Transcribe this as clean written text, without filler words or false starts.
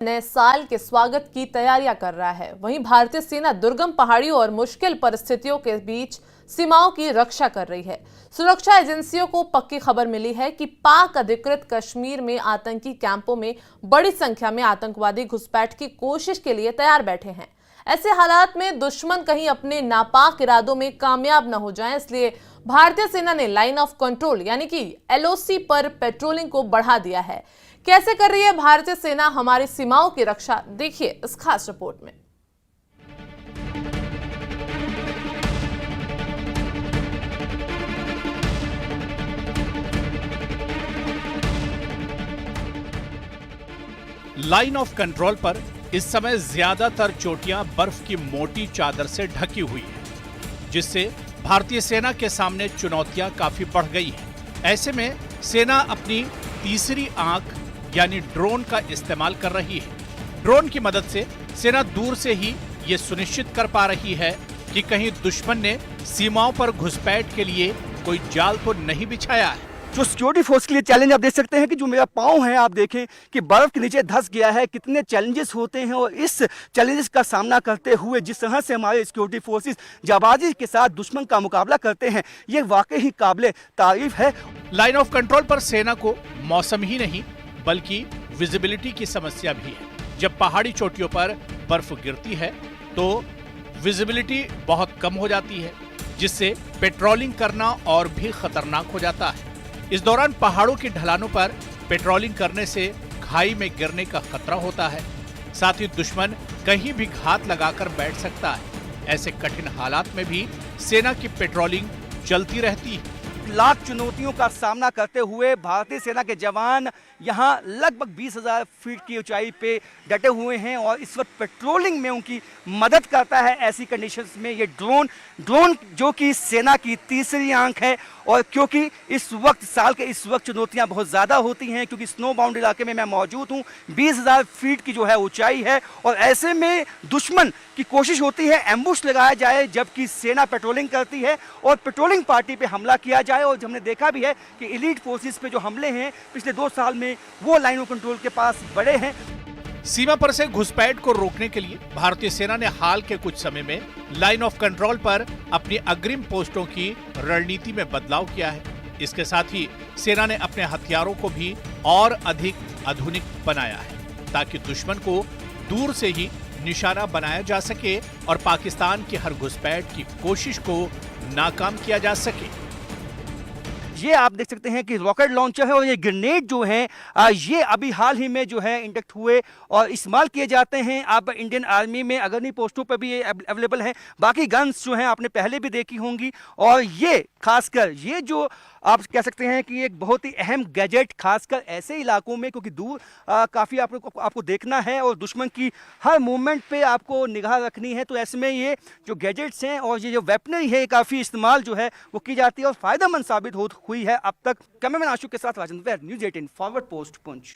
नए साल के स्वागत की तैयारियां कर रहा है। वहीं भारतीय सेना दुर्गम पहाड़ियों और मुश्किल परिस्थितियों के बीच सीमाओं की रक्षा कर रही है। सुरक्षा एजेंसियों को पक्की खबर मिली है कि पाक अधिकृत कश्मीर में आतंकी कैंपों में बड़ी संख्या में आतंकवादी घुसपैठ की कोशिश के लिए तैयार बैठे हैं। ऐसे हालात में दुश्मन कहीं अपने नापाक इरादों में कामयाब न हो जाएं, इसलिए भारतीय सेना ने लाइन ऑफ कंट्रोल यानी कि एलओसी पर पेट्रोलिंग को बढ़ा दिया है। कैसे कर रही है भारतीय सेना हमारी सीमाओं की रक्षा, देखिए इस खास रिपोर्ट में। लाइन ऑफ कंट्रोल पर इस समय ज्यादातर चोटियां बर्फ की मोटी चादर से ढकी हुई है, जिससे भारतीय सेना के सामने चुनौतियां काफी बढ़ गई हैं। ऐसे में सेना अपनी तीसरी आंख यानी ड्रोन का इस्तेमाल कर रही है। ड्रोन की मदद से सेना दूर से ही ये सुनिश्चित कर पा रही है कि कहीं दुश्मन ने सीमाओं पर घुसपैठ के लिए कोई जाल तो नहीं बिछाया है। जो सिक्योरिटी फोर्स के लिए चैलेंज आप देख सकते हैं कि जो मेरा पाँव है, आप देखें कि बर्फ के नीचे धंस गया है, कितने चैलेंजेस होते हैं। और इस चैलेंजेस का सामना करते हुए जिस तरह से हमारे सिक्योरिटी फोर्सेस जाबाजी के साथ दुश्मन का मुकाबला करते हैं, ये वाकई ही काबिले तारीफ है। लाइन ऑफ कंट्रोल पर सेना को मौसम ही नहीं बल्कि विजिबिलिटी की समस्या भी है। जब पहाड़ी चोटियों पर बर्फ गिरती है तो विजिबिलिटी बहुत कम हो जाती है, जिससे पेट्रोलिंग करना और भी खतरनाक हो जाता है। इस दौरान पहाड़ों की ढलानों पर पेट्रोलिंग करने से खाई में गिरने का खतरा होता है। साथ ही दुश्मन कहीं भी घात लगाकर बैठ सकता है। ऐसे कठिन हालात में भी सेना की पेट्रोलिंग चलती रहती है। लाख चुनौतियों का सामना करते हुए भारतीय सेना के जवान यहाँ लगभग 20,000 फीट की ऊंचाई पे डटे हुए हैं और इस वक्त पेट्रोलिंग में उनकी मदद करता है। ऐसी कंडीशंस में ये ड्रोन जो कि सेना की तीसरी आंख है। और क्योंकि इस वक्त साल के इस वक्त चुनौतियां बहुत ज़्यादा होती हैं, क्योंकि स्नो बाउंड इलाके में मैं मौजूद हूँ, 20,000 फीट की जो है ऊंचाई है। और ऐसे में दुश्मन की कोशिश होती है एम्बुश लगाया जाए, जबकि सेना पेट्रोलिंग करती है और पेट्रोलिंग पार्टी पे हमला किया जाए। और हमने देखा भी है कि एलीट फोर्सेस पे जो हमले हैं पिछले 2 साल में, वो लाइन ऑफ कंट्रोल के पास बड़े हैं। सीमा पर से घुसपैठ को रोकने के लिए भारतीय सेना ने हाल के कुछ समय में लाइन ऑफ कंट्रोल पर अपनी अग्रिम पोस्टों की रणनीति में बदलाव किया है। इसके साथ ही सेना ने अपने हथियारों को भी और अधिक आधुनिक बनाया है, ताकि दुश्मन को दूर से ही निशाना बनाया जा सके और पाकिस्तान की हर घुसपैठ की कोशिश को नाकाम किया जा सके। ये आप देख सकते हैं कि रॉकेट लॉन्चर है और ये ग्रेनेड जो है ये अभी हाल ही में जो है इंडक्ट हुए और इस्तेमाल किए जाते हैं। आप इंडियन आर्मी में अग्रणी पोस्टों पर भी ये अवेलेबल है। बाकी गन्स जो हैं आपने पहले भी देखी होंगी। और ये खासकर ये जो आप कह सकते हैं कि एक बहुत ही अहम गैजेट, खासकर ऐसे इलाकों में, क्योंकि दूर काफ़ी आपको देखना है और दुश्मन की हर मूवमेंट पे आपको निगाह रखनी है। तो ऐसे में ये जो गैजेट्स हैं और ये जो वेपनरी है, काफ़ी इस्तेमाल जो है वो की जाती है और फ़ायदेमंद साबित हुई है अब तक। कैमरामैन आशु के साथ Rajendra, news 18 forward post Poonch.